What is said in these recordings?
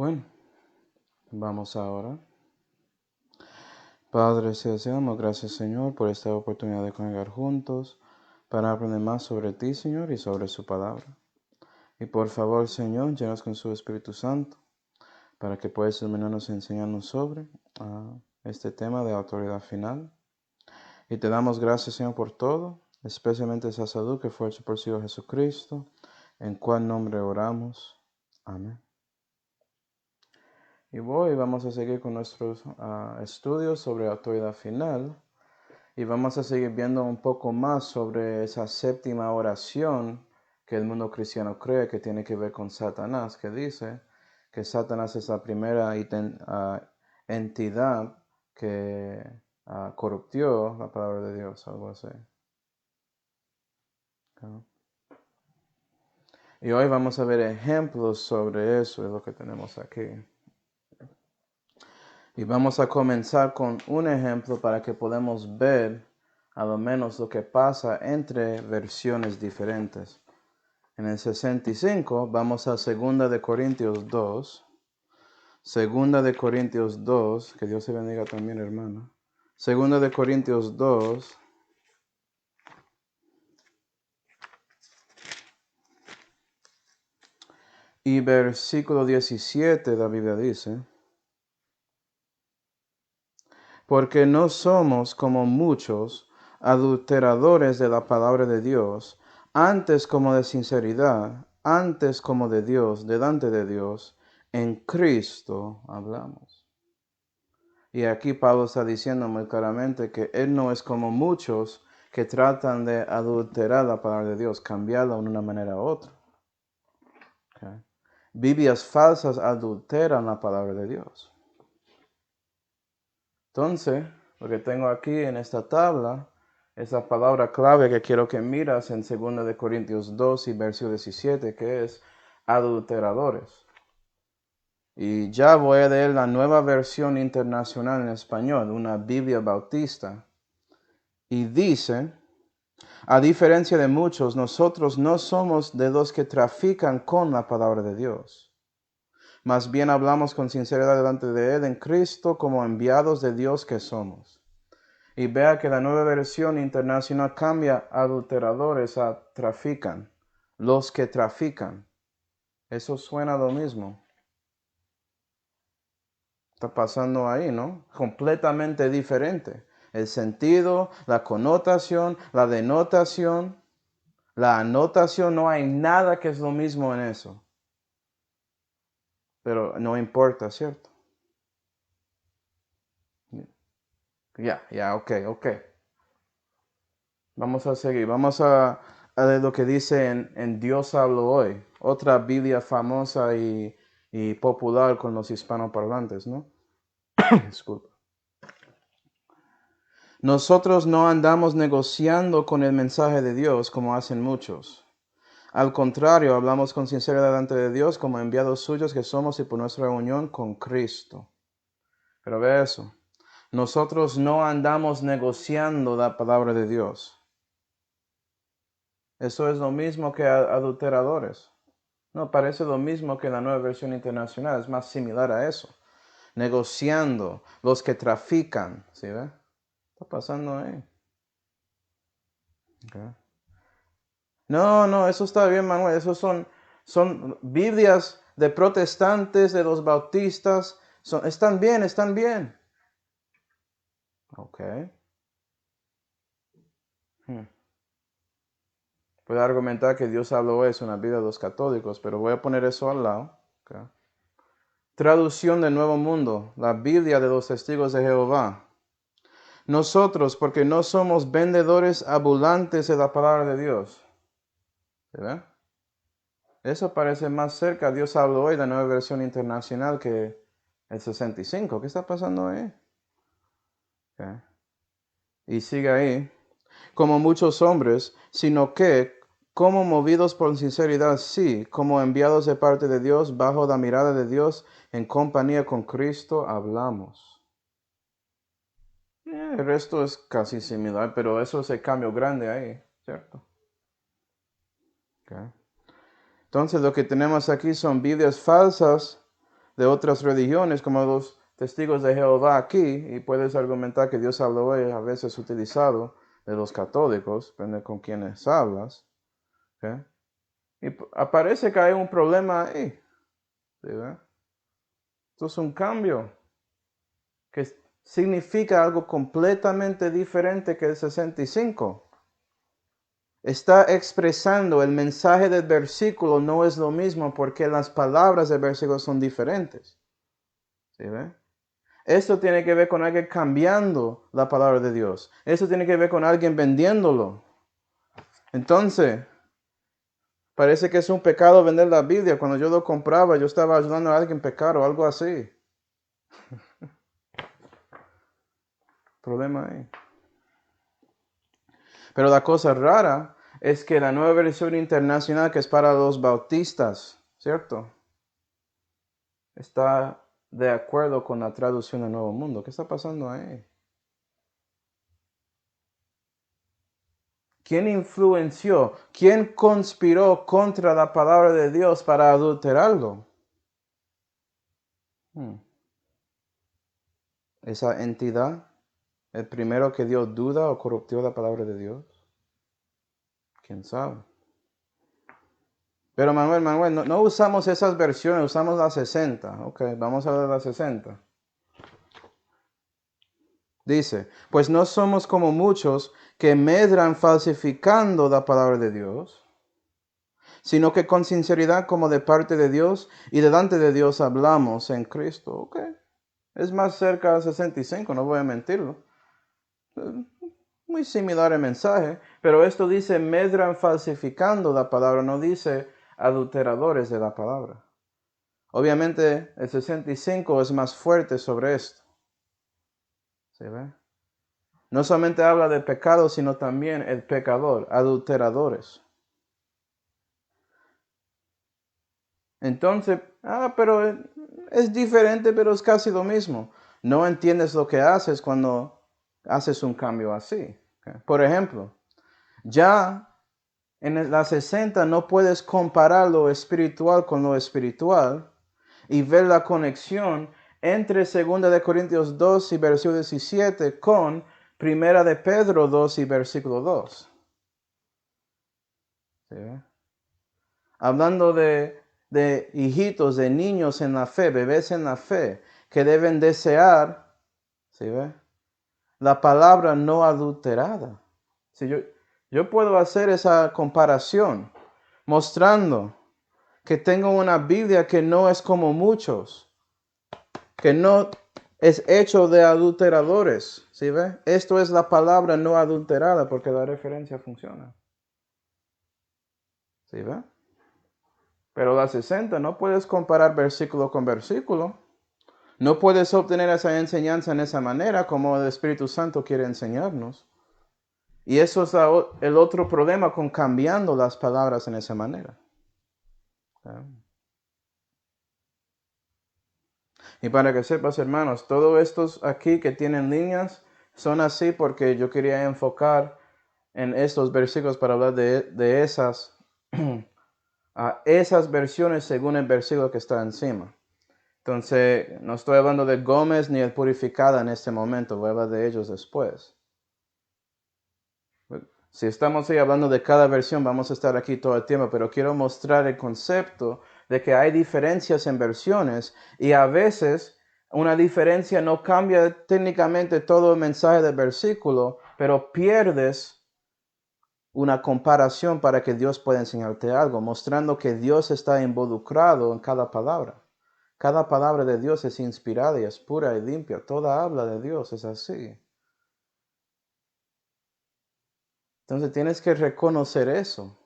Bueno, vamos ahora. Padre Celestial, gracias Señor por esta oportunidad de congregar juntos para aprender más sobre ti, Señor, y sobre su palabra. Y por favor, Señor, llenos con su Espíritu Santo para que puedas iluminarnos y enseñarnos sobre este tema de autoridad final. Y te damos gracias, Señor, por todo, especialmente esa salud que fue hecha por el Señor Jesucristo, en cual nombre oramos. Amén. Y vamos a seguir con nuestros estudios sobre autoridad final. Y vamos a seguir viendo un poco más sobre esa séptima oración que el mundo cristiano cree que tiene que ver con Satanás, que dice que Satanás es la primera entidad que corruptió la palabra de Dios, algo así. Okay. Y hoy vamos a ver ejemplos sobre eso, es lo que tenemos aquí. Y vamos a comenzar con un ejemplo para que podamos ver a lo menos lo que pasa entre versiones diferentes. En el 65 vamos a 2 de Corintios 2. 2 de Corintios 2, que Dios te bendiga también, hermana. 2 de Corintios 2. Y versículo 17, la Biblia dice: porque no somos como muchos adulteradores de la palabra de Dios, antes como de sinceridad, antes como de Dios, delante de Dios, en Cristo hablamos. Y aquí Pablo está diciendo muy claramente que él no es como muchos que tratan de adulterar la palabra de Dios, cambiarla de una manera u otra. Okay. Biblias falsas adulteran la palabra de Dios. Entonces, lo que tengo aquí en esta tabla es la palabra clave que quiero que miras en 2 de Corintios 2 y versículo 17, que es adulteradores. Y ya voy a leer la nueva versión internacional en español, una Biblia bautista. Y dice: a diferencia de muchos, nosotros no somos de los que trafican con la palabra de Dios. Más bien hablamos con sinceridad delante de Él en Cristo como enviados de Dios que somos. Y vea que la nueva versión internacional cambia adulteradores a trafican. Los que trafican. Eso suena lo mismo. Está pasando ahí, ¿no? Completamente diferente. El sentido, la connotación, la denotación, la anotación, no hay nada que es lo mismo en eso. Pero no importa, ¿cierto? Ok. Vamos a seguir. Vamos a ver lo que dice en Dios Hablo Hoy. Otra Biblia famosa y popular con los hispanoparlantes, ¿no? Disculpa. Nosotros no andamos negociando con el mensaje de Dios como hacen muchos. Al contrario, hablamos con sinceridad delante de Dios como enviados suyos que somos y por nuestra unión con Cristo. Pero ve eso. Nosotros no andamos negociando la palabra de Dios. Eso es lo mismo que adulteradores. No, parece lo mismo que la nueva versión internacional. Es más similar a eso. Negociando. Los que trafican. ¿Sí ve? Está pasando ahí. Okay. No, eso está bien, Manuel. Esos son Biblias de protestantes, de los bautistas. Están bien. Ok. Puedo argumentar que Dios habló eso en la vida de los católicos, pero voy a poner eso al lado. Okay. Traducción del Nuevo Mundo, la Biblia de los Testigos de Jehová. Nosotros, porque no somos vendedores ambulantes de la palabra de Dios. ¿Se ve? Eso parece más cerca. Dios habló hoy, la nueva versión internacional, que el 65. ¿Qué está pasando ahí? Okay. Y sigue ahí. Como muchos hombres, sino que, como movidos por sinceridad, sí, como enviados de parte de Dios, bajo la mirada de Dios, en compañía con Cristo, hablamos. El resto es casi similar, pero eso es el cambio grande ahí, ¿cierto? Okay. Entonces lo que tenemos aquí son Biblias falsas de otras religiones, como los testigos de Jehová aquí, y puedes argumentar que Dios habló a veces utilizado de los católicos, depende con quienes hablas. ¿Okay? Y aparece que hay un problema ahí. ¿Sí, ve? Esto es un cambio que significa algo completamente diferente que el 65. Está expresando el mensaje del versículo, no es lo mismo porque las palabras del versículo son diferentes. ¿Sí ve? Esto tiene que ver con alguien cambiando la palabra de Dios. Esto tiene que ver con alguien vendiéndolo. Entonces, parece que es un pecado vender la Biblia. Cuando yo lo compraba, yo estaba ayudando a alguien a pecar o algo así. Problema ahí. Pero la cosa rara es que la nueva versión internacional, que es para los bautistas, ¿cierto? Está de acuerdo con la traducción del Nuevo Mundo. ¿Qué está pasando ahí? ¿Quién influenció? ¿Quién conspiró contra la palabra de Dios para adulterarlo? Esa entidad, el primero que dio duda o corruptió la palabra de Dios. ¿Quién sabe? Pero Manuel, no usamos esas versiones, usamos la 60. Ok, vamos a ver la 60. Dice, pues no somos como muchos que medran falsificando la palabra de Dios, sino que con sinceridad como de parte de Dios y delante de Dios hablamos en Cristo. Ok, es más cerca al 65, no voy a mentirlo. Muy similar el mensaje, pero esto dice medran falsificando la palabra, no dice adulteradores de la palabra. Obviamente el 65 es más fuerte sobre esto. ¿Se ve? No solamente habla de pecado, sino también el pecador, adulteradores. Entonces, pero es diferente, pero es casi lo mismo. No entiendes lo que haces cuando haces un cambio así. ¿Okay? Por ejemplo, ya en la 60 no puedes comparar lo espiritual con lo espiritual y ver la conexión entre 2 Corintios 2 y versículo 17 con 1 de Pedro 2 y versículo 2. ¿Sí? Hablando de hijitos, de niños en la fe, bebés en la fe, que deben desear, ¿sí ve? La palabra no adulterada. ¿Sí? Yo puedo hacer esa comparación, mostrando que tengo una Biblia que no es como muchos, que no es hecho de adulteradores, ¿sí ve? Esto es la palabra no adulterada porque la referencia funciona. ¿Sí ve? Pero la 60 no puedes comparar versículo con versículo. No puedes obtener esa enseñanza en esa manera como el Espíritu Santo quiere enseñarnos. Y eso es el otro problema con cambiando las palabras en esa manera. Y para que sepas, hermanos, todos estos aquí que tienen líneas son así porque yo quería enfocar en estos versículos para hablar de esas, esas versiones según el versículo que está encima. Entonces, no estoy hablando de Gómez ni el Purificada en este momento, voy a hablar de ellos después. Si estamos ahí hablando de cada versión, vamos a estar aquí todo el tiempo, pero quiero mostrar el concepto de que hay diferencias en versiones y a veces una diferencia no cambia técnicamente todo el mensaje del versículo, pero pierdes una comparación para que Dios pueda enseñarte algo, mostrando que Dios está involucrado en cada palabra. Cada palabra de Dios es inspirada y es pura y limpia. Toda habla de Dios es así. Entonces tienes que reconocer eso,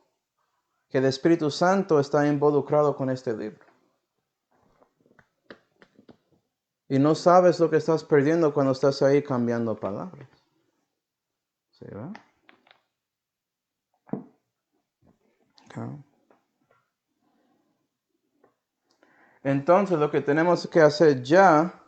que el Espíritu Santo está involucrado con este libro. Y no sabes lo que estás perdiendo cuando estás ahí cambiando palabras. ¿Sí, va? Okay. Entonces lo que tenemos que hacer ya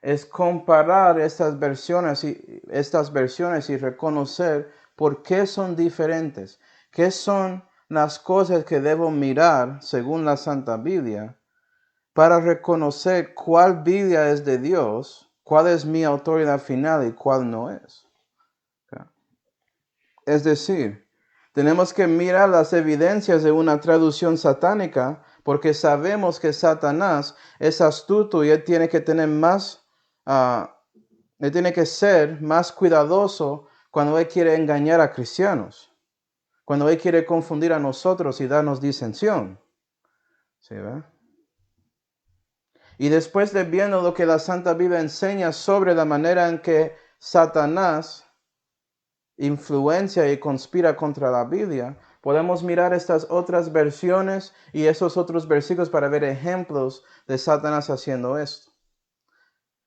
es comparar estas versiones y reconocer por qué son diferentes. ¿Qué son las cosas que debo mirar según la Santa Biblia para reconocer cuál Biblia es de Dios, cuál es mi autoridad final y cuál no es. Es decir, tenemos que mirar las evidencias de una traducción satánica porque sabemos que Satanás es astuto y él tiene que tener él tiene que ser más cuidadoso cuando él quiere engañar a cristianos, cuando él quiere confundir a nosotros y darnos disensión. ¿Sí, ve? Y después de viendo lo que la Santa Biblia enseña sobre la manera en que Satanás influencia y conspira contra la Biblia, podemos mirar estas otras versiones y esos otros versículos para ver ejemplos de Satanás haciendo esto.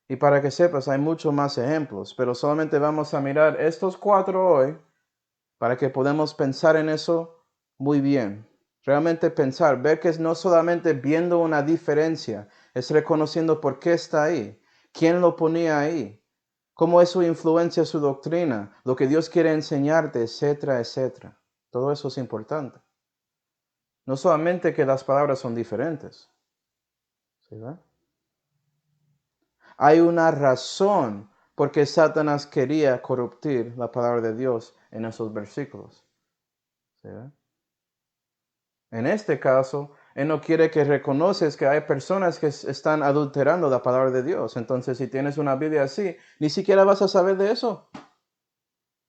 Y para que sepas, hay muchos más ejemplos, pero solamente vamos a mirar estos 4 hoy para que podamos pensar en eso muy bien. Realmente pensar, ver que es no solamente viendo una diferencia, es reconociendo por qué está ahí, quién lo ponía ahí, cómo es su influencia, su doctrina, lo que Dios quiere enseñarte, etcétera, etcétera. Todo eso es importante. No solamente que las palabras son diferentes. ¿Sí, ve? Hay una razón por qué Satanás quería corruptir la palabra de Dios en esos versículos. ¿Sí, ve? En este caso, Él no quiere que reconoces que hay personas que están adulterando la palabra de Dios. Entonces, si tienes una Biblia así, ni siquiera vas a saber de eso.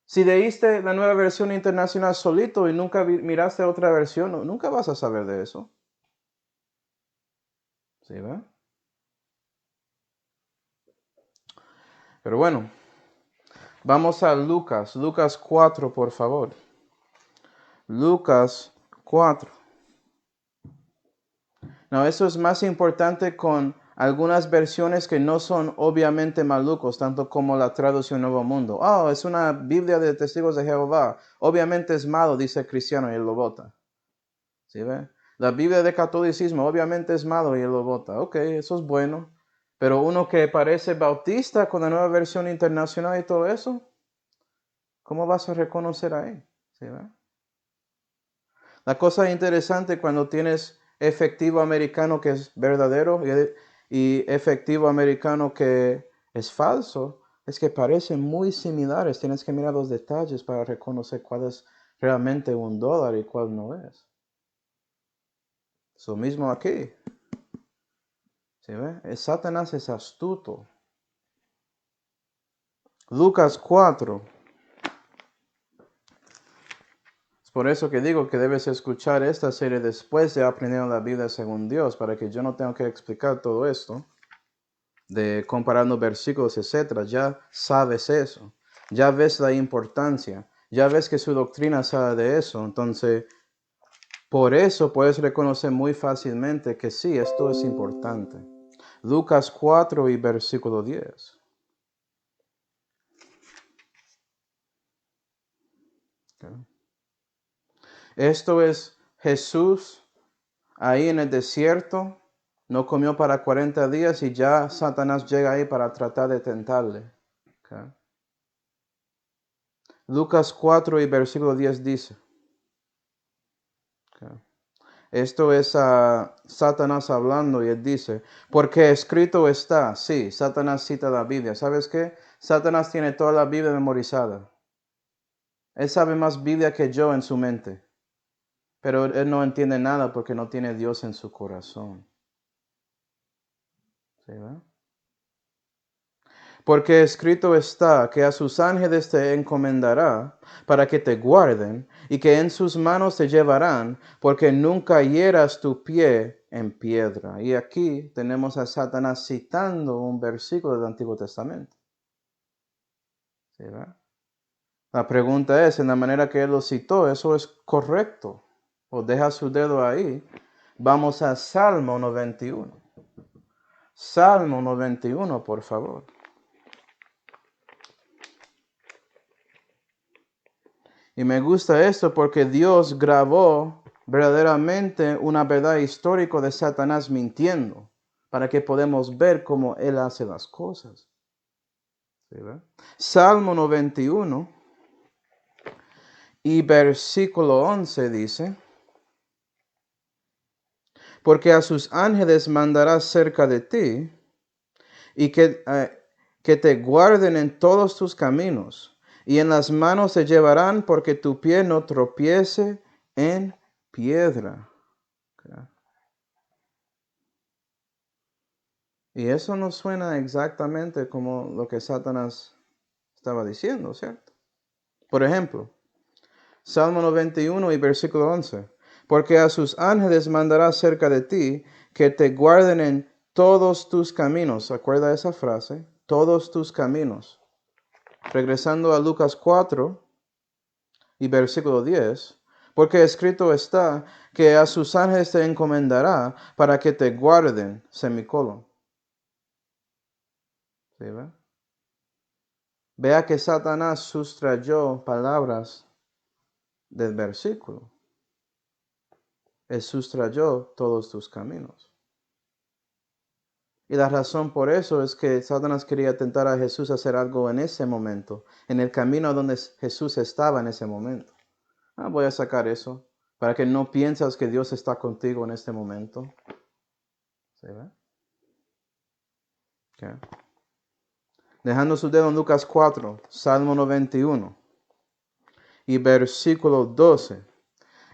Si leíste la Nueva Versión Internacional solito y nunca miraste otra versión, nunca vas a saber de eso. ¿Sí, ve? Pero bueno, vamos a Lucas. Lucas 4, por favor. Lucas 4. No, eso es más importante con algunas versiones que no son obviamente malucos, tanto como la traducción Nuevo Mundo. Oh, es una Biblia de Testigos de Jehová. Obviamente es malo, dice el cristiano, y él lo bota. ¿Sí ve? La Biblia de catolicismo obviamente es malo y él lo bota. Ok, eso es bueno. Pero uno que parece bautista con la Nueva Versión Internacional y todo eso, ¿cómo vas a reconocer ahí? ¿Sí ve? La cosa interesante cuando tienes efectivo americano que es verdadero y efectivo americano que es falso, es que parecen muy similares. Tienes que mirar los detalles para reconocer cuál es realmente $1 y cuál no es. Es lo mismo aquí. ¿Sí ve? Satanás es astuto. Lucas 4. Es por eso que digo que debes escuchar esta serie después de aprender la Biblia según Dios, para que yo no tenga que explicar todo esto, de comparando versículos, etc. Ya sabes eso. Ya ves la importancia. Ya ves que su doctrina sale de eso. Entonces, por eso puedes reconocer muy fácilmente que sí, esto es importante. Lucas 4 y versículo 10. Okay. Esto es Jesús ahí en el desierto. No comió para 40 días y ya Satanás llega ahí para tratar de tentarle. Okay. Lucas 4 y versículo 10 dice. Okay. Esto es Satanás hablando y él dice, porque escrito está. Sí, Satanás cita la Biblia. ¿Sabes qué? Satanás tiene toda la Biblia memorizada. Él sabe más Biblia que yo en su mente. Pero él no entiende nada porque no tiene Dios en su corazón. ¿Sí, va? Porque escrito está que a sus ángeles te encomendará para que te guarden y que en sus manos te llevarán, porque nunca hieras tu pie en piedra. Y aquí tenemos a Satanás citando un versículo del Antiguo Testamento. ¿Sí, va? La pregunta es, en la manera que él lo citó, ¿eso es correcto? O deja su dedo ahí. Vamos a Salmo 91. Salmo 91, por favor. Y me gusta esto porque Dios grabó verdaderamente una verdad histórica de Satanás mintiendo, para que podamos ver cómo él hace las cosas. ¿Sí, ve? Salmo 91 y versículo 11 dice, porque a sus ángeles mandará cerca de ti, y que te guarden en todos tus caminos, y en las manos te llevarán, porque tu pie no tropiece en piedra. Y eso no suena exactamente como lo que Satanás estaba diciendo, ¿cierto? Por ejemplo, Salmo 91 y versículo 11. Porque a sus ángeles mandará cerca de ti, que te guarden en todos tus caminos. ¿Acuerda esa frase? Todos tus caminos. Regresando a Lucas 4 y versículo 10. Porque escrito está que a sus ángeles te encomendará para que te guarden, semicolon. ¿Sí, ve? Vea que Satanás sustrayó palabras del versículo. Él sustrayó todos tus caminos. Y la razón por eso es que Satanás quería tentar a Jesús a hacer algo en ese momento, en el camino donde Jesús estaba en ese momento. Voy a sacar eso, para que no piensas que Dios está contigo en este momento. ¿Sí, ve? Okay. Dejando su dedo en Lucas 4, Salmo 91 y versículo 12.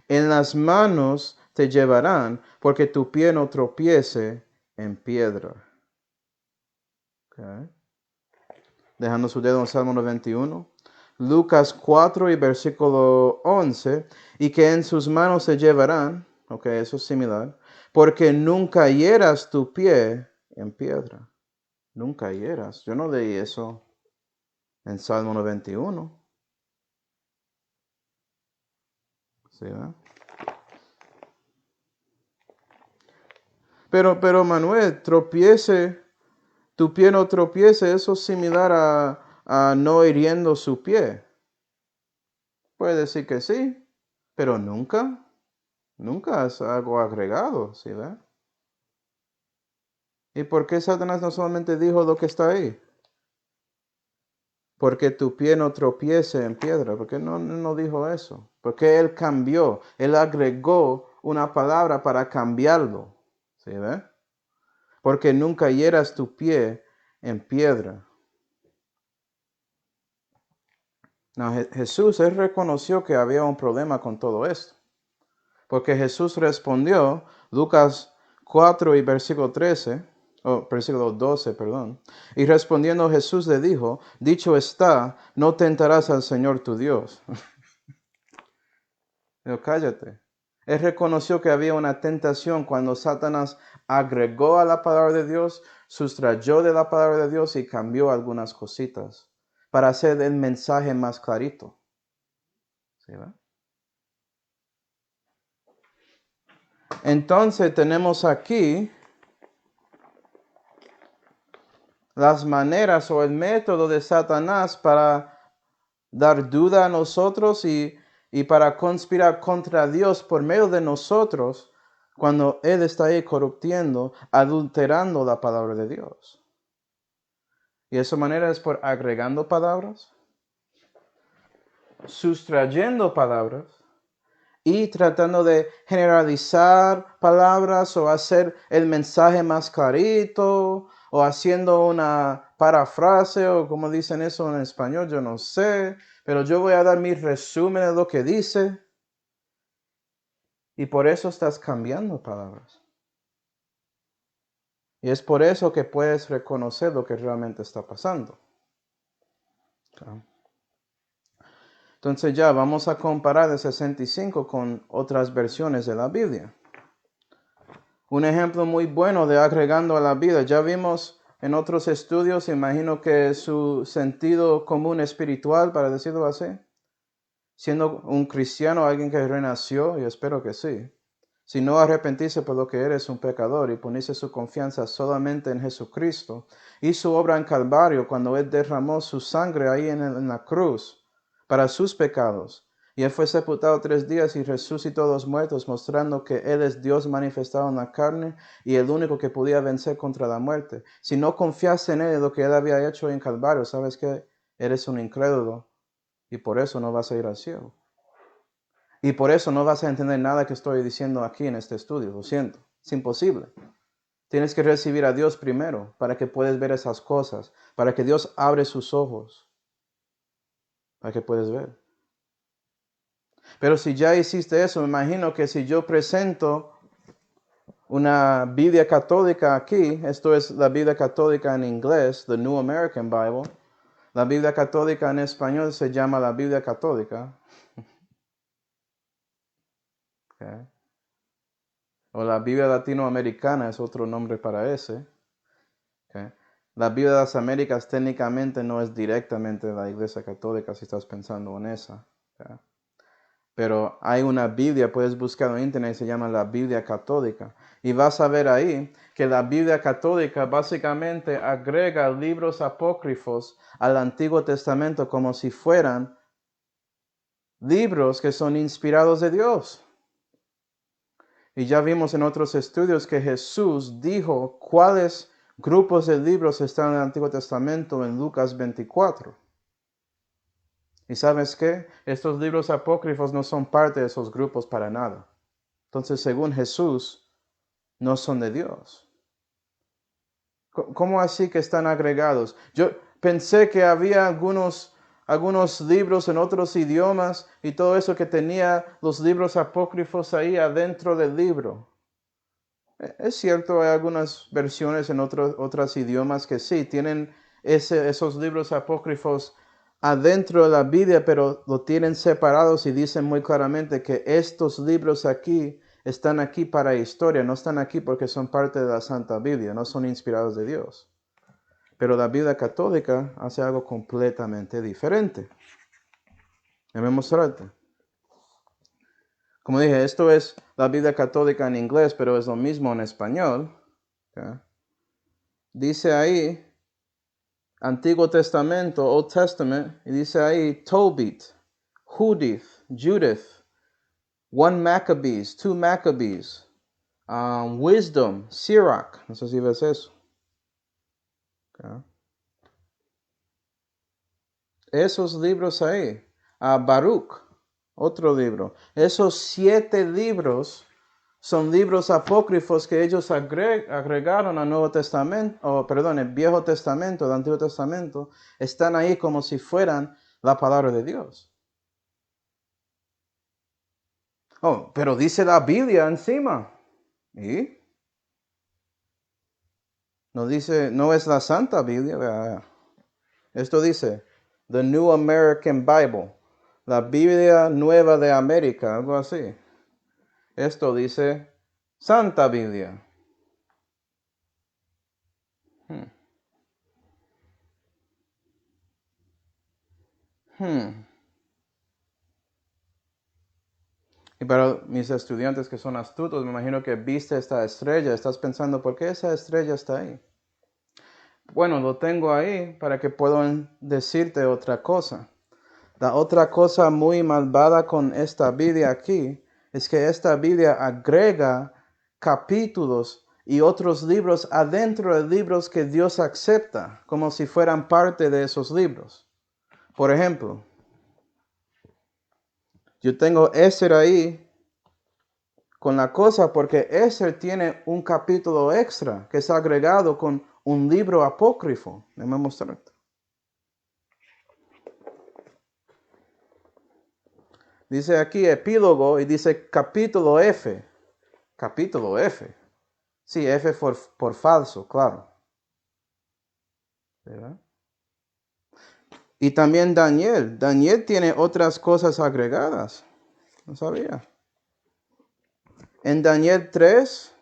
En las manos te llevarán, porque tu pie no tropiece en piedra. Okay. Dejando su dedo en Salmo 91. Lucas 4 y versículo 11. Y que en sus manos te llevarán. Ok, eso es similar. Porque nunca hieras tu pie en piedra. Nunca hieras. Yo no leí eso en Salmo 91. ¿Sí, ¿verdad? Pero Manuel, tropiece, tu pie no tropiece, eso es similar a no hiriendo su pie. Puede decir que sí, pero nunca es algo agregado, ¿sí ve? ¿Y por qué Satanás no solamente dijo lo que está ahí? Porque tu pie no tropiece en piedra. ¿Por qué no dijo eso? Porque él cambió, él agregó una palabra para cambiarlo, ¿sí ve? Porque nunca hieras tu pie en piedra. No, Jesús, él reconoció que había un problema con todo esto. Porque Jesús respondió, Lucas 4 y versículo 13, versículo 12, perdón. Y respondiendo Jesús le dijo, dicho está, no tentarás al Señor tu Dios. Pero cállate. Él reconoció que había una tentación cuando Satanás agregó a la palabra de Dios, sustrayó de la palabra de Dios y cambió algunas cositas para hacer el mensaje más clarito. ¿Sí, va? Entonces tenemos aquí las maneras o el método de Satanás para dar duda a nosotros y para conspirar contra Dios por medio de nosotros cuando Él está ahí corruptiendo, adulterando la palabra de Dios. Y esa manera es por agregando palabras, sustrayendo palabras y tratando de generalizar palabras o hacer el mensaje más clarito o haciendo una parafrase o como dicen eso en español, yo no sé, pero yo voy a dar mi resumen de lo que dice y por eso estás cambiando palabras. Y es por eso que puedes reconocer lo que realmente está pasando. Okay. Entonces ya vamos a comparar el 65 con otras versiones de la Biblia. Un ejemplo muy bueno de agregando a la vida. Ya vimos en otros estudios, imagino que su sentido común espiritual, para decirlo así, siendo un cristiano, alguien que renació, y espero que sí, si no arrepentirse por lo que eres un pecador y ponerse su confianza solamente en Jesucristo y su obra en Calvario cuando Él derramó su sangre ahí en la cruz para sus pecados. Y Él fue sepultado 3 días y resucitó de los muertos, mostrando que Él es Dios manifestado en la carne y el único que podía vencer contra la muerte. Si no confiaste en Él y lo que Él había hecho en Calvario, sabes que eres un incrédulo y por eso no vas a ir al cielo. Y por eso no vas a entender nada que estoy diciendo aquí en este estudio, lo siento. Es imposible. Tienes que recibir a Dios primero para que puedas ver esas cosas, para que Dios abre sus ojos, para que puedas ver. Pero si ya hiciste eso, me imagino que si yo presento una Biblia católica aquí, esto es la Biblia católica en inglés, the New American Bible, la Biblia católica en español se llama la Biblia católica. Okay. O la Biblia latinoamericana es otro nombre para ese. Okay. La Biblia de las Américas técnicamente no es directamente la Iglesia Católica si estás pensando en esa. Okay. Pero hay una Biblia, puedes buscar en internet, se llama la Biblia Católica. Y vas a ver ahí que la Biblia Católica básicamente agrega libros apócrifos al Antiguo Testamento como si fueran libros que son inspirados de Dios. Y ya vimos en otros estudios que Jesús dijo cuáles grupos de libros están en el Antiguo Testamento en Lucas 24. ¿Y sabes qué? Estos libros apócrifos no son parte de esos grupos para nada. Entonces, según Jesús, no son de Dios. ¿Cómo así que están agregados? Yo pensé que había algunos libros en otros idiomas y todo eso que tenía los libros apócrifos ahí adentro del libro. Es cierto, hay algunas versiones en otros idiomas que sí, tienen esos libros apócrifos adentro de la Biblia, pero lo tienen separados y dicen muy claramente que estos libros aquí están aquí para historia, no están aquí porque son parte de la Santa Biblia, no son inspirados de Dios. Pero la Biblia católica hace algo completamente diferente. Déjame mostrarte. Como dije, esto es la Biblia católica en inglés, pero es lo mismo en español. Okay. Dice ahí, Antiguo Testamento, Old Testament, y dice ahí Tobit, Judith, Judith, 1 Maccabees, 2 Maccabees, Wisdom, Sirach, no sé si ves eso. Okay. Esos libros ahí, Baruch, otro libro. Esos 7 libros son libros apócrifos que ellos agregaron al Nuevo Testamento, el Viejo Testamento, el Antiguo Testamento, están ahí como si fueran la palabra de Dios. Oh, pero dice la Biblia encima. ¿Y? No dice, no es la Santa Biblia. Esto dice, The New American Bible, la Biblia Nueva de América, algo así. Esto dice Santa Biblia. Y para mis estudiantes que son astutos, me imagino que viste esta estrella, estás pensando, ¿por qué esa estrella está ahí? Bueno, lo tengo ahí para que puedan decirte otra cosa. La otra cosa muy malvada con esta Biblia aquí es que esta Biblia agrega capítulos y otros libros adentro de libros que Dios acepta, como si fueran parte de esos libros. Por ejemplo, yo tengo Esther ahí con la cosa porque Esther tiene un capítulo extra que es agregado con un libro apócrifo. Déjame mostrarte. Dice aquí epílogo y dice capítulo F. Capítulo F. Sí, F por falso, claro. ¿Verdad? Y también Daniel. Daniel tiene otras cosas agregadas. No sabía. En Daniel 3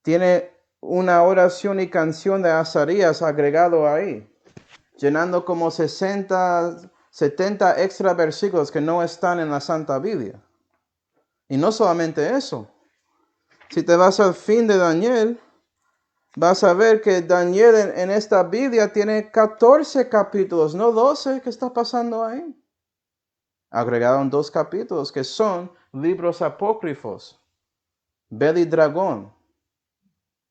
tiene una oración y canción de Azarías agregado ahí, llenando como 70 extra versículos que no están en la Santa Biblia. Y no solamente eso. Si te vas al fin de Daniel, vas a ver que Daniel en esta Biblia tiene 14 capítulos, no 12. ¿Qué está pasando ahí? Agregaron 2 capítulos que son libros apócrifos. Bel y Dragón.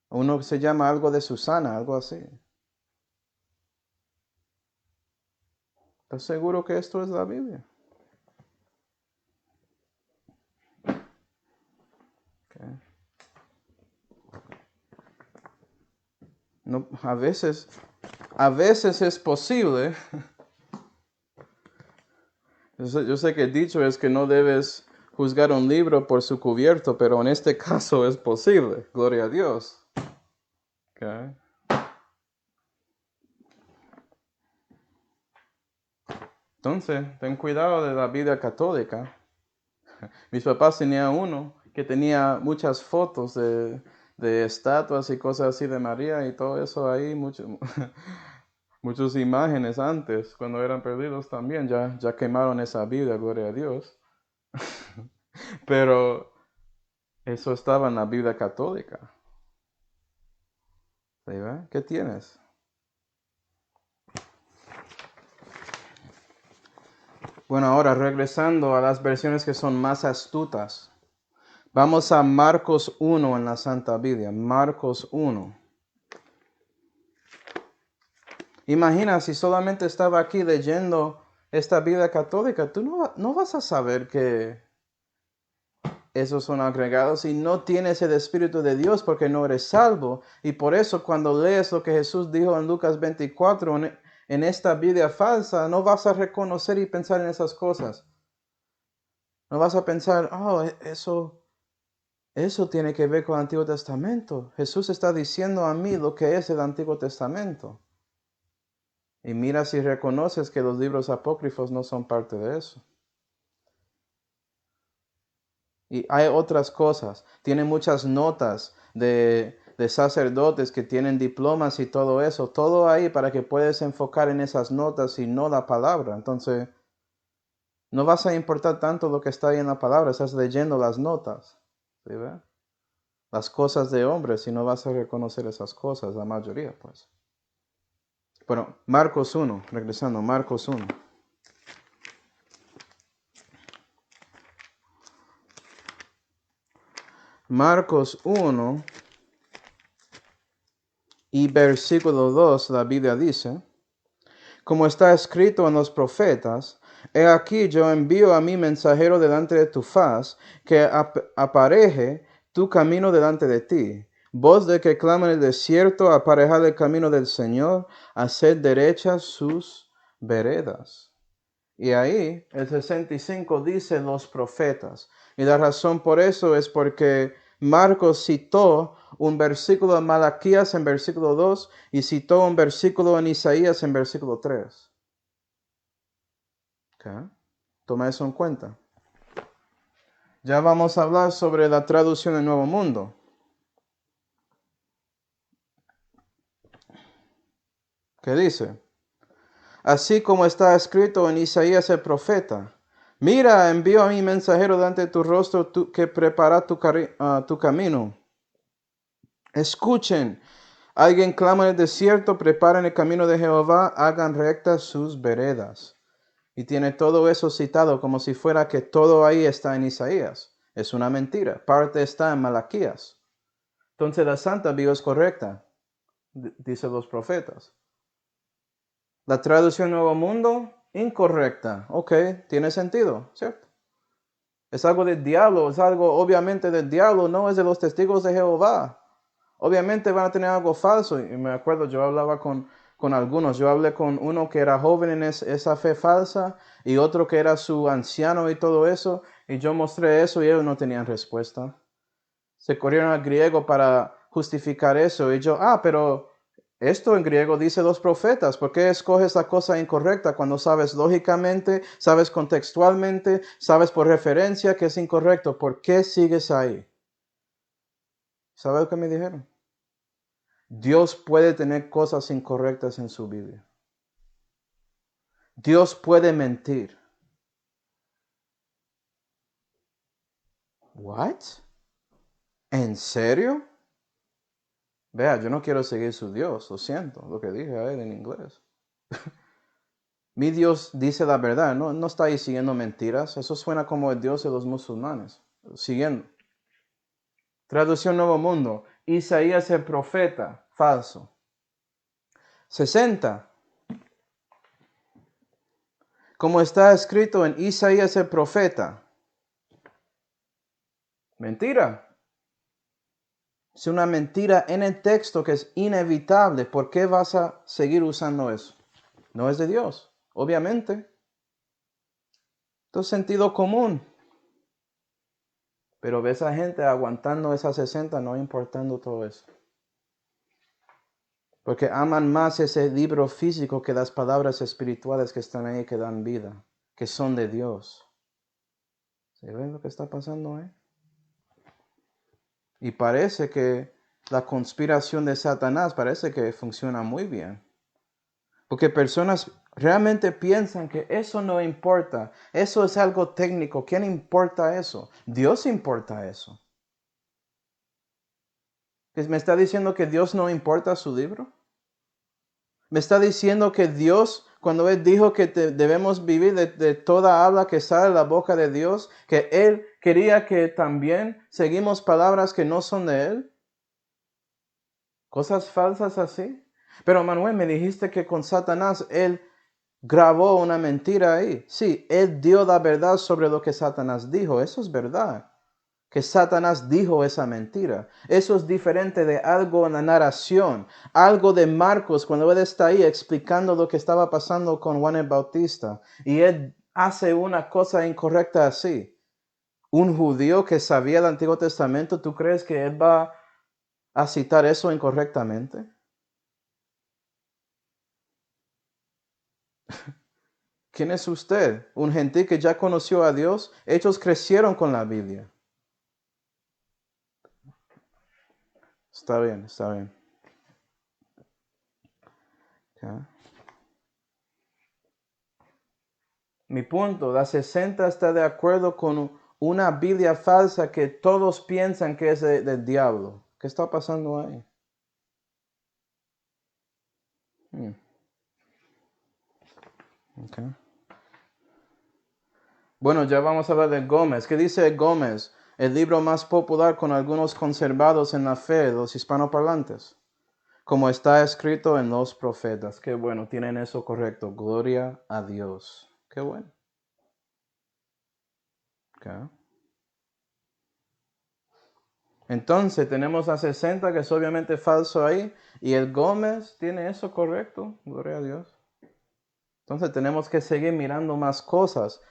Uno se llama algo de Susana, algo así. ¿Estás seguro que esto es la Biblia? Okay. No, a veces es posible. Yo sé que el dicho es que no debes juzgar un libro por su cubierto, pero en este caso es posible. Gloria a Dios. Okay. Entonces, ten cuidado de la vida católica. Mis papás tenían uno que tenía muchas fotos de estatuas y cosas así de María y todo eso ahí, muchas imágenes antes, cuando eran perdidos también, ya quemaron esa Biblia, gloria a Dios. Pero eso estaba en la Biblia católica. ¿Sí, ve? ¿Qué tienes? Bueno, ahora regresando a las versiones que son más astutas. Vamos a Marcos 1 en la Santa Biblia. Marcos 1. Imagina si solamente estaba aquí leyendo esta Biblia católica, tú no vas a saber que esos son agregados y no tienes el Espíritu de Dios porque no eres salvo. Y por eso cuando lees lo que Jesús dijo en Lucas 24, en esta Biblia falsa, no vas a reconocer y pensar en esas cosas. No vas a pensar, oh, eso tiene que ver con el Antiguo Testamento. Jesús está diciendo a mí lo que es el Antiguo Testamento. Y mira si reconoces que los libros apócrifos no son parte de eso. Y hay otras cosas. Tiene muchas notas de sacerdotes que tienen diplomas y todo eso. Todo ahí para que puedas enfocar en esas notas y no la palabra. Entonces, no vas a importar tanto lo que está ahí en la palabra. Estás leyendo las notas. ¿Sí, ve? Las cosas de hombres y no vas a reconocer esas cosas, la mayoría, pues. Bueno, Marcos 1, regresando, Marcos 1. Marcos 1 y versículo 2, la Biblia dice, como está escrito en los profetas, he aquí yo envío a mi mensajero delante de tu faz, que apareje tu camino delante de ti. Voz de que clama en el desierto, aparejad el camino del Señor, haced derechas sus veredas. Y ahí el 65 dice los profetas. Y la razón por eso es porque Marcos citó un versículo de Malaquías en versículo 2 y citó un versículo en Isaías en versículo 3. Okay. Toma eso en cuenta. Ya vamos a hablar sobre la traducción del Nuevo Mundo. ¿Qué dice? Así como está escrito en Isaías el profeta. Mira, envío a mi mensajero delante de tu rostro que prepara tu camino. Escuchen, alguien clama en el desierto, preparen el camino de Jehová, hagan rectas sus veredas. Y tiene todo eso citado como si fuera que todo ahí está en Isaías. Es una mentira, parte está en Malaquías. Entonces la Santa Biblia es correcta, dicen los profetas. La traducción Nuevo Mundo, incorrecta. Ok, tiene sentido, ¿cierto? Es algo del diablo, es algo obviamente del diablo, no es de los testigos de Jehová. Obviamente van a tener algo falso. Y me acuerdo, yo hablaba con algunos. Yo hablé con uno que era joven en esa fe falsa y otro que era su anciano y todo eso. Y yo mostré eso y ellos no tenían respuesta. Se corrieron al griego para justificar eso. Y yo, pero esto en griego dice los profetas. ¿Por qué escoges la cosa incorrecta cuando sabes lógicamente, sabes contextualmente, sabes por referencia que es incorrecto? ¿Por qué sigues ahí? ¿Sabes lo que me dijeron? Dios puede tener cosas incorrectas en su Biblia. Dios puede mentir. ¿What? ¿En serio? Vea, yo no quiero seguir su Dios, lo siento, lo que dije a él en inglés. Mi Dios dice la verdad, no está ahí siguiendo mentiras. Eso suena como el Dios de los musulmanes. Siguiendo. Traducción Nuevo Mundo. Isaías el profeta, falso. 60. Como está escrito en Isaías el profeta. Mentira. Es una mentira en el texto que es inevitable. ¿Por qué vas a seguir usando eso? No es de Dios, obviamente. Esto es sentido común. Pero ves a gente aguantando esas 60, no importando todo eso. Porque aman más ese libro físico que las palabras espirituales que están ahí, que dan vida, que son de Dios. ¿Se ven lo que está pasando ahí? Y parece que la conspiración de Satanás parece que funciona muy bien. Porque personas realmente piensan que eso no importa. Eso es algo técnico. ¿Quién importa eso? Dios importa eso. ¿Me está diciendo que Dios no importa su libro? ¿Me está diciendo que Dios, cuando Él dijo que debemos vivir de toda habla que sale de la boca de Dios, que Él quería que también seguimos palabras que no son de Él? Cosas falsas así. Pero Manuel, me dijiste que con Satanás Él grabó una mentira ahí. Sí, Él dio la verdad sobre lo que Satanás dijo. Eso es verdad. Que Satanás dijo esa mentira. Eso es diferente de algo en la narración. Algo de Marcos, cuando Él está ahí explicando lo que estaba pasando con Juan el Bautista. Y Él hace una cosa incorrecta así. Un judío que sabía el Antiguo Testamento, ¿tú crees que Él va a citar eso incorrectamente? ¿Quién es usted? ¿Un gentil que ya conoció a Dios? Ellos crecieron con la Biblia. Está bien, está bien. ¿Ya? Mi punto, la 60 está de acuerdo con una Biblia falsa que todos piensan que es del diablo. ¿Qué está pasando ahí? Okay. Bueno, ya vamos a hablar de Gómez. ¿Qué dice Gómez? El libro más popular con algunos conservados en la fe, los hispanoparlantes. Como está escrito en los profetas. Qué bueno, tienen eso correcto. Gloria a Dios. Qué bueno. Okay. Entonces tenemos a 60 que es obviamente falso ahí. Y el Gómez tiene eso correcto. Gloria a Dios. Entonces tenemos que seguir mirando más cosas.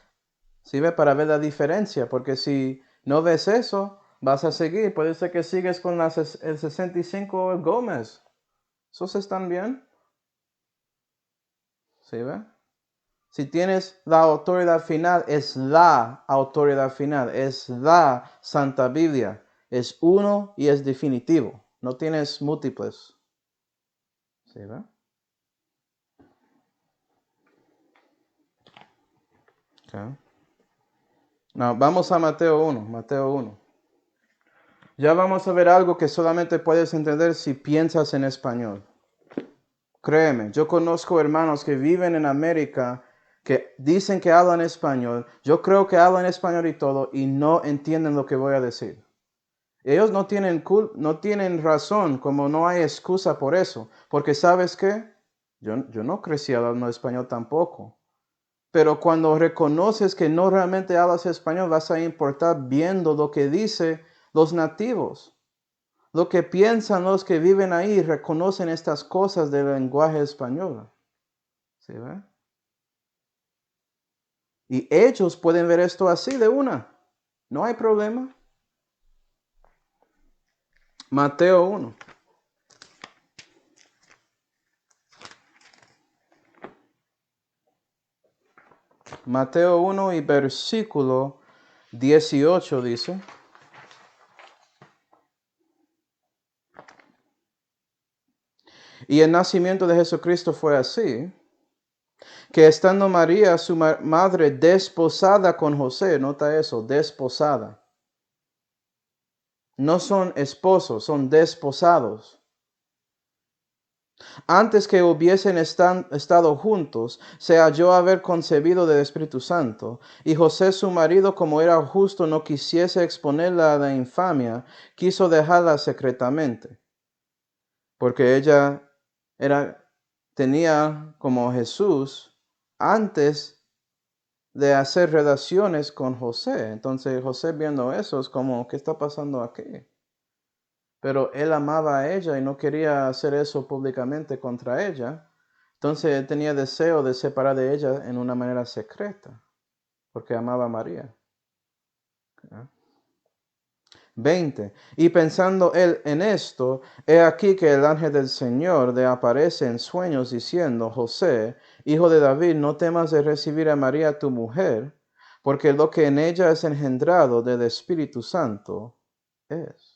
¿Sí ve? Para ver la diferencia. Porque si no ves eso, vas a seguir. Puede ser que sigues con el 65 el Gómez. ¿Esos están bien? ¿Sí ve? Si tienes la autoridad final, es la autoridad final. Es la Santa Biblia. Es uno y es definitivo. No tienes múltiples. ¿Sí ve? Okay. No, vamos a Mateo 1. Mateo 1. Ya vamos a ver algo que solamente puedes entender si piensas en español. Créeme, yo conozco hermanos que viven en América que dicen que hablan español. Yo creo que hablan español y todo y no entienden lo que voy a decir. Ellos no tienen razón, como no hay excusa por eso. Porque ¿sabes qué? Yo no crecí hablando español tampoco. Pero cuando reconoces que no realmente hablas español, vas a importar viendo lo que dicen los nativos. Lo que piensan los que viven ahí reconocen estas cosas del lenguaje español. ¿Sí ve? Y ellos pueden ver esto así de una. No hay problema. Mateo 1. Mateo 1 y versículo 18 dice. Y el nacimiento de Jesucristo fue así, que estando María, su madre, desposada con José, nota eso, desposada. No son esposos, son desposados. Antes que hubiesen estado juntos, se halló haber concebido del Espíritu Santo. Y José su marido, como era justo, no quisiese exponerla a la infamia, quiso dejarla secretamente. Porque ella tenía como Jesús antes de hacer relaciones con José. Entonces José viendo eso es como, ¿qué está pasando aquí? pero él amaba a ella y no quería hacer eso públicamente contra ella. Entonces él tenía deseo de separar de ella en una manera secreta, porque amaba a María. 20. Y pensando él en esto, he aquí que el ángel del Señor le aparece en sueños diciendo: José, hijo de David, no temas de recibir a María tu mujer, porque lo que en ella es engendrado del Espíritu Santo es.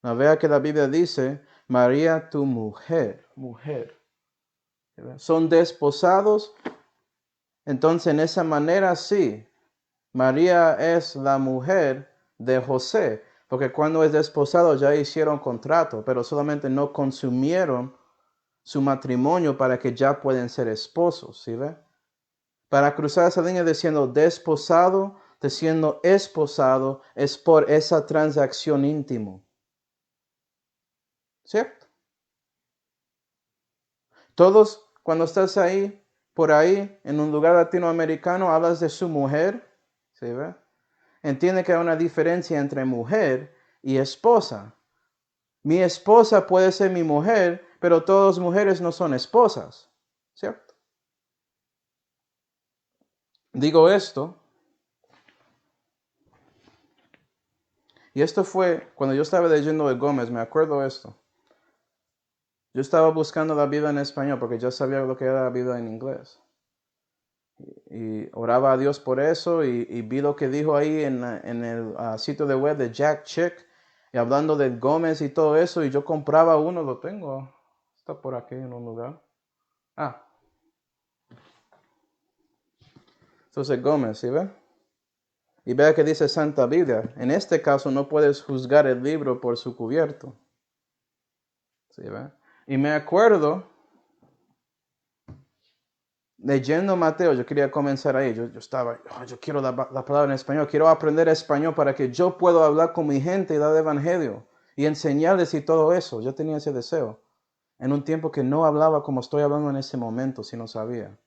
No vea que la Biblia dice: María tu mujer, mujer. Son desposados, entonces en esa manera sí, María es la mujer de José, porque cuando es desposado ya hicieron contrato, pero solamente no consumieron su matrimonio para que ya pueden ser esposos, ¿sí ve? Para cruzar esa línea de siendo desposado, de siendo esposado, es por esa transacción íntimo. ¿Cierto? Todos, cuando estás ahí, por ahí, en un lugar latinoamericano, hablas de su mujer, ¿sí ve? Entiende que hay una diferencia entre mujer y esposa. Mi esposa puede ser mi mujer, pero todas las mujeres no son esposas, ¿cierto? Digo esto, y esto fue cuando yo estaba leyendo de Gómez, me acuerdo esto. Yo estaba buscando la Biblia en español porque yo sabía lo que era la Biblia en inglés. Y oraba a Dios por eso y vi lo que dijo ahí en el sitio de web de Jack Chick, y hablando de Gómez y todo eso, y yo compraba uno, lo tengo, está por aquí en un lugar. Entonces Gómez, ¿sí ve? Y vea que dice Santa Biblia. En este caso no puedes juzgar el libro por su cubierto. ¿Sí ve? Y me acuerdo, leyendo Mateo, yo quería comenzar ahí. Yo estaba, yo quiero la palabra en español. Quiero aprender español para que yo pueda hablar con mi gente y dar el evangelio. Y enseñarles y todo eso. Yo tenía ese deseo. En un tiempo que no hablaba como estoy hablando en ese momento, si no sabía.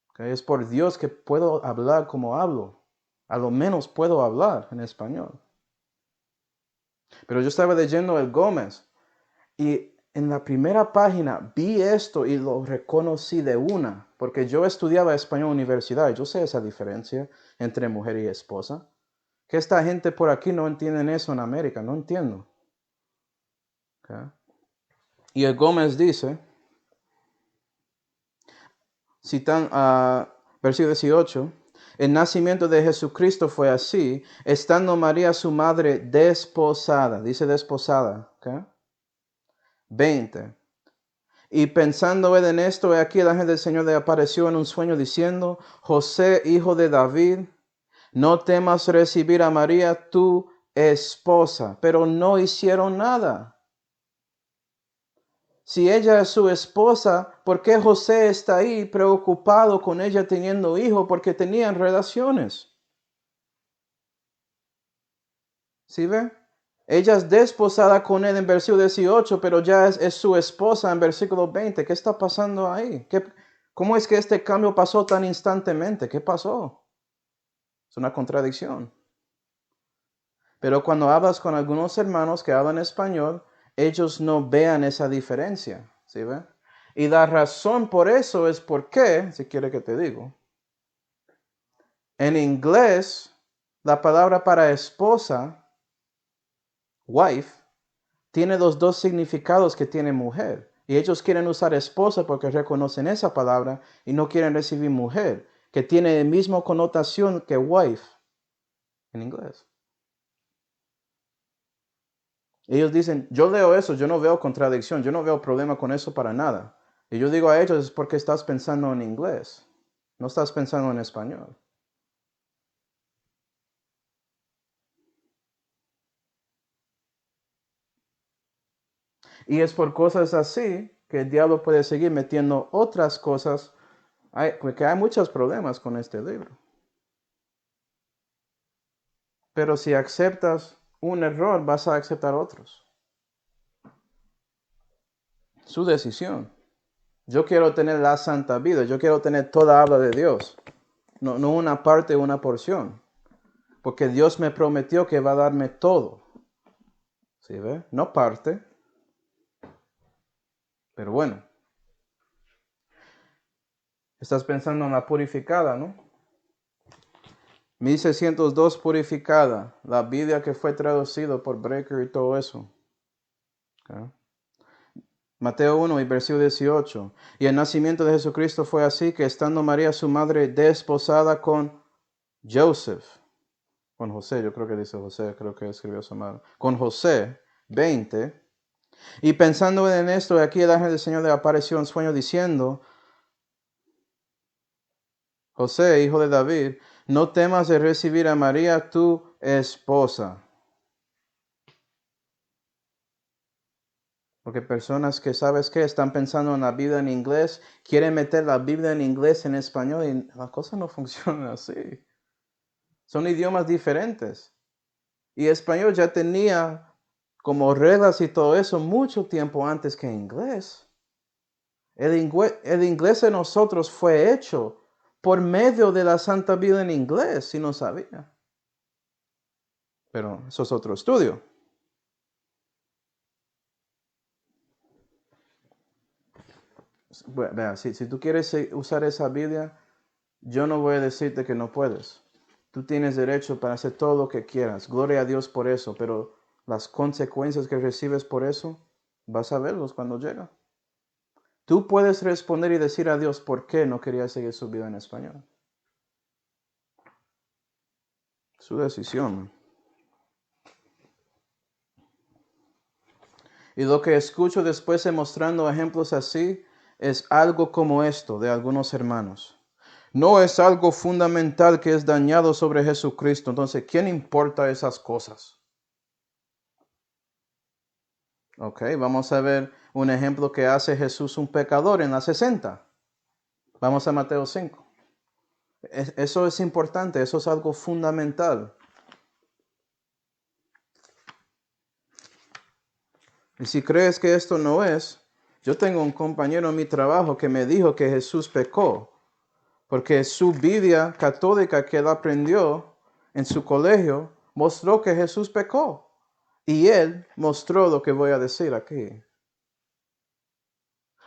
¿Okay? Es por Dios que puedo hablar como hablo. A lo menos puedo hablar en español. Pero yo estaba leyendo el Gómez y en la primera página vi esto y lo reconocí de una, porque yo estudiaba español en universidad y yo sé esa diferencia entre mujer y esposa. Que esta gente por aquí no entienden eso en América, no entiendo. ¿Okay? Y el Gómez dice, citan a versículo 18, el nacimiento de Jesucristo fue así, estando María su madre desposada, dice desposada, ¿okay? 20. Y pensando él en esto, he aquí el ángel del Señor le apareció en un sueño diciendo: José, hijo de David, no temas recibir a María tu esposa. Pero no hicieron nada. Si ella es su esposa, ¿por qué José está ahí preocupado con ella teniendo hijo? Porque tenían relaciones. ¿Sí ve? Ella es desposada con él en versículo 18, pero ya es su esposa en versículo 20. ¿Qué está pasando ahí? ¿Cómo es que este cambio pasó tan instantáneamente? ¿Qué pasó? Es una contradicción. Pero cuando hablas con algunos hermanos que hablan español, ellos no vean esa diferencia. ¿Sí ve? Y la razón por eso es porque, si quiere que te digo, en inglés, la palabra para esposa, wife, tiene los dos significados que tiene mujer. Y ellos quieren usar esposa porque reconocen esa palabra y no quieren recibir mujer, que tiene la misma connotación que wife en inglés. Ellos dicen, yo leo eso, yo no veo contradicción, yo no veo problema con eso para nada. Y yo digo a ellos, es porque estás pensando en inglés, no estás pensando en español. Y es por cosas así que el diablo puede seguir metiendo otras cosas, porque hay muchos problemas con este libro. Pero si aceptas un error, vas a aceptar otros. Su decisión. Yo quiero tener la santa vida, yo quiero tener toda habla de Dios, no una parte, una porción. Porque Dios me prometió que va a darme todo. ¿Sí ve? No parte, pero bueno. Estás pensando en la purificada, ¿no? 1602 purificada, la Biblia que fue traducido por Breaker y todo eso. ¿Okay? Mateo 1 y versículo 18. Y el nacimiento de Jesucristo fue así, que estando María su madre desposada con Joseph, con José, yo creo que dice José, creo que escribió su madre, con José, 20. Y pensando en esto, aquí el ángel del Señor le apareció en sueño diciendo, José, hijo de David, no temas de recibir a María tu esposa. Porque personas que, ¿sabes qué? Están pensando en la Biblia en inglés, quieren meter la Biblia en inglés en español y las cosas no funcionan así. Son idiomas diferentes. Y español ya tenía como reglas y todo eso mucho tiempo antes que inglés. El inglés de nosotros fue hecho por medio de la Santa Biblia en inglés, si no sabía. Pero eso es otro estudio. Vea, si tú quieres usar esa Biblia, yo no voy a decirte que no puedes. Tú tienes derecho para hacer todo lo que quieras. Gloria a Dios por eso, pero las consecuencias que recibes por eso, vas a verlos cuando llega. Tú puedes responder y decir a Dios por qué no quería seguir su vida en español. Su decisión. Y lo que escucho después de mostrando ejemplos así es algo como esto de algunos hermanos. No es algo fundamental que es dañado sobre Jesucristo. Entonces, ¿quién importa esas cosas? Ok, vamos a ver un ejemplo que hace Jesús un pecador en la 60. Vamos a Mateo 5. Eso es importante, eso es algo fundamental. Y si crees que esto no es, yo tengo un compañero en mi trabajo que me dijo que Jesús pecó, porque su Biblia católica que él aprendió en su colegio mostró que Jesús pecó. Y él mostró lo que voy a decir aquí.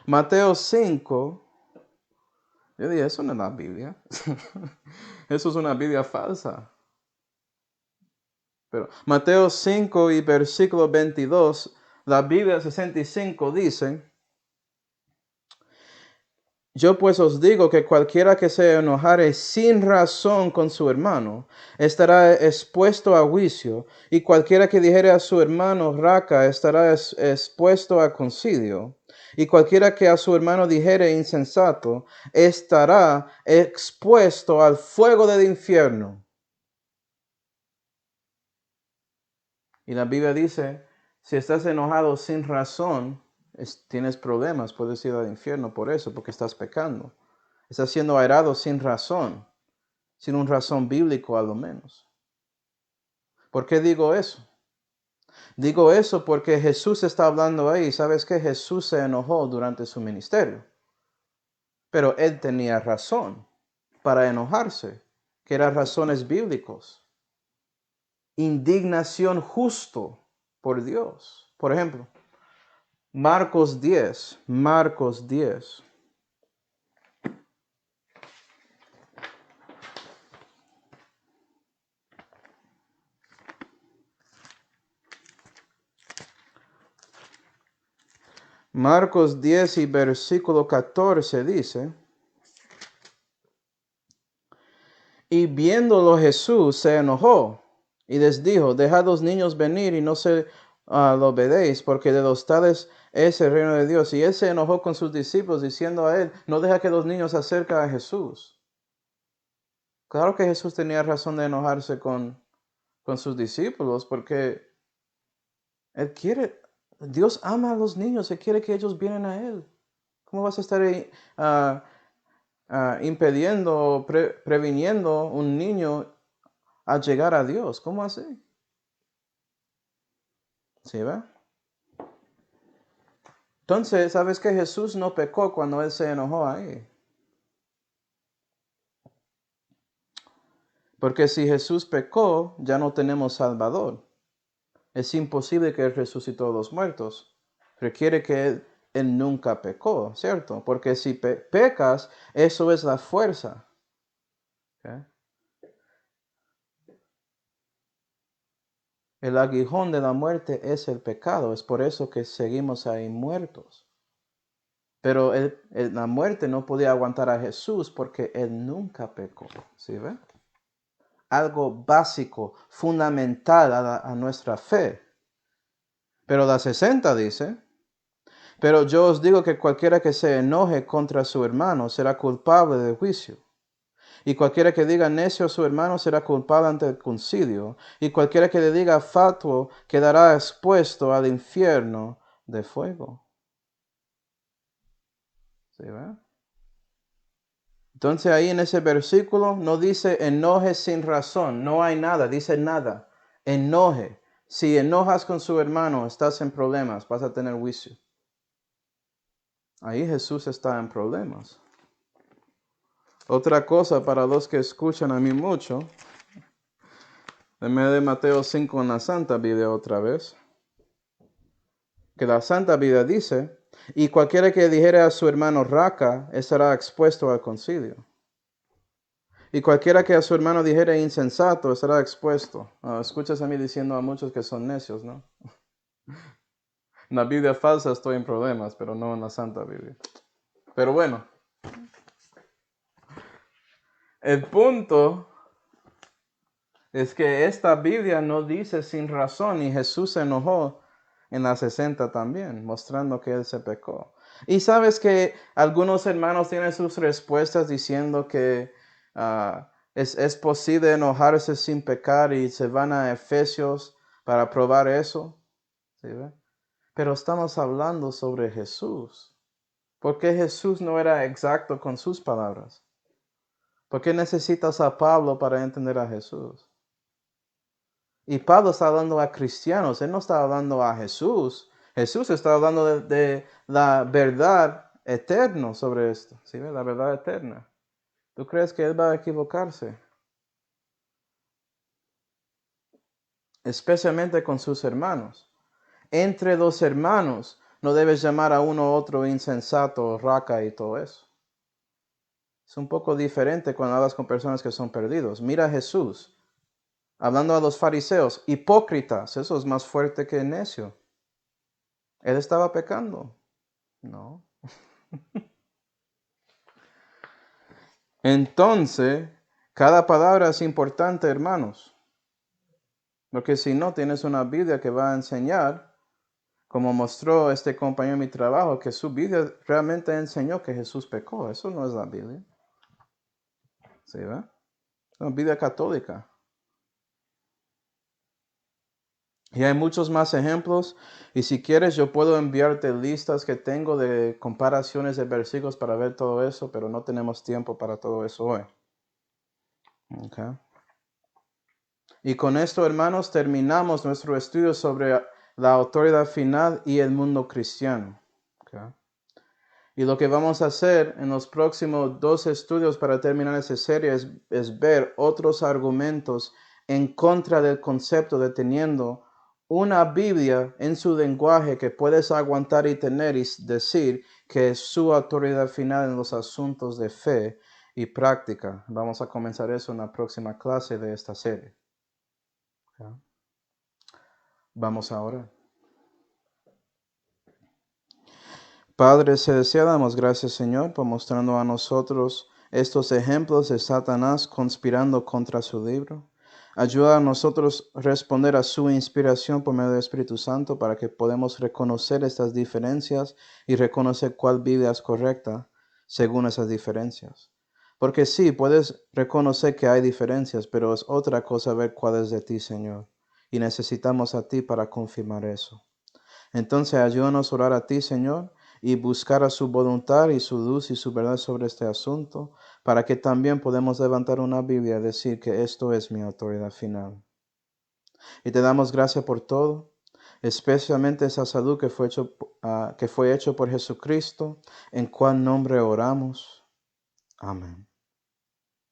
Mateo 5, yo dije, eso no es la Biblia. Eso es una Biblia falsa. Pero Mateo 5 y versículo 22, la Biblia 65 dice, yo pues os digo que cualquiera que se enojare sin razón con su hermano, estará expuesto a juicio, y cualquiera que dijere a su hermano raca, estará expuesto a concilio, y cualquiera que a su hermano dijere insensato, estará expuesto al fuego del infierno. Y la Biblia dice, si estás enojado sin razón, tienes problemas, puedes ir al infierno por eso, porque estás pecando. Estás siendo airado sin razón, sin un razón bíblico a lo menos. ¿Por qué digo eso? Digo eso porque Jesús está hablando ahí. ¿Sabes qué? Jesús se enojó durante su ministerio. Pero él tenía razón para enojarse, que eran razones bíblicos. Indignación justo por Dios. Por ejemplo, Marcos 10. Marcos 10 y versículo 14 dice, y viéndolo Jesús se enojó y les dijo, dejad los niños venir y no se lo veréis, porque de los tales es el reino de Dios. Y él se enojó con sus discípulos diciendo a él, no deja que los niños se acerquen a Jesús. Claro que Jesús tenía razón de enojarse con sus discípulos, porque él quiere, Dios ama a los niños, él quiere que ellos vienen a él. ¿Cómo vas a estar ahí, impidiendo o previniendo un niño a llegar a Dios? ¿Cómo así? ¿Sí ve? Entonces, ¿sabes qué? Jesús no pecó cuando él se enojó ahí. Porque si Jesús pecó, ya no tenemos Salvador. Es imposible que Él resucitó a los muertos. Requiere que Él nunca pecó, ¿cierto? Porque si pecas, eso es la fuerza. ¿Okay? El aguijón de la muerte es el pecado. Es por eso que seguimos ahí muertos. Pero la muerte no podía aguantar a Jesús porque Él nunca pecó. ¿Sí ve? Algo básico, fundamental a nuestra fe. Pero la 60 dice, pero yo os digo que cualquiera que se enoje contra su hermano será culpable de juicio. Y cualquiera que diga necio a su hermano será culpable ante el concilio. Y cualquiera que le diga fatuo quedará expuesto al infierno de fuego. ¿Sí ve? Entonces ahí en ese versículo no dice enoje sin razón, no hay nada, dice nada. Enoje. Si enojas con su hermano, estás en problemas, vas a tener juicio. Ahí Jesús está en problemas. Otra cosa para los que escuchan a mí mucho, en medio de Mateo 5 en la Santa Biblia otra vez, que la Santa Biblia dice, y cualquiera que dijere a su hermano raca, estará expuesto al concilio. Y cualquiera que a su hermano dijere insensato, estará expuesto. Escuchas a mí diciendo a muchos que son necios, ¿no? En la Biblia falsa estoy en problemas, pero no en la Santa Biblia. Pero bueno, el punto es que esta Biblia no dice sin razón, y Jesús se enojó en la 60 también, mostrando que Él se pecó. Y sabes que algunos hermanos tienen sus respuestas diciendo que es posible enojarse sin pecar y se van a Efesios para probar eso. ¿Sí ve? Pero estamos hablando sobre Jesús. ¿Por qué Jesús no era exacto con sus palabras? ¿Por qué necesitas a Pablo para entender a Jesús? Y Pablo está hablando a cristianos, él no está hablando a Jesús. Jesús está hablando de la verdad eterna sobre esto, ¿sí? La verdad eterna. ¿Tú crees que él va a equivocarse? Especialmente con sus hermanos. Entre los hermanos no debes llamar a uno u otro insensato, raca y todo eso. Es un poco diferente cuando hablas con personas que son perdidos. Mira a Jesús, hablando a los fariseos, hipócritas, eso es más fuerte que necio. ¿Él estaba pecando? No. Entonces, cada palabra es importante, hermanos. Porque si no, tienes una Biblia que va a enseñar, como mostró este compañero en mi trabajo, que su Biblia realmente enseñó que Jesús pecó. Eso no es la Biblia. ¿Sí, ve? Es una Biblia católica. Y hay muchos más ejemplos. Y si quieres, yo puedo enviarte listas que tengo de comparaciones de versículos para ver todo eso, pero no tenemos tiempo para todo eso hoy. Okay. Y con esto, hermanos, terminamos nuestro estudio sobre la autoridad final y el mundo cristiano. Okay. Y lo que vamos a hacer en los próximos 2 estudios para terminar esa serie es ver otros argumentos en contra del concepto de teniendo una Biblia en su lenguaje que puedes aguantar y tener y decir que es su autoridad final en los asuntos de fe y práctica. Vamos a comenzar eso en la próxima clase de esta serie. Okay. Vamos a orar. Padre celestial, damos gracias, Señor, por mostrando a nosotros estos ejemplos de Satanás conspirando contra su libro. Ayuda a nosotros a responder a su inspiración por medio del Espíritu Santo para que podamos reconocer estas diferencias y reconocer cuál Biblia es correcta según esas diferencias. Porque sí, puedes reconocer que hay diferencias, pero es otra cosa ver cuál es de ti, Señor. Y necesitamos a ti para confirmar eso. Entonces, ayúdanos a orar a ti, Señor, y buscar a su voluntad y su luz y su verdad sobre este asunto, para que también podamos levantar una Biblia y decir que esto es mi autoridad final. Y te damos gracias por todo, especialmente esa salud que fue hecho por Jesucristo, en cuál nombre oramos. Amén.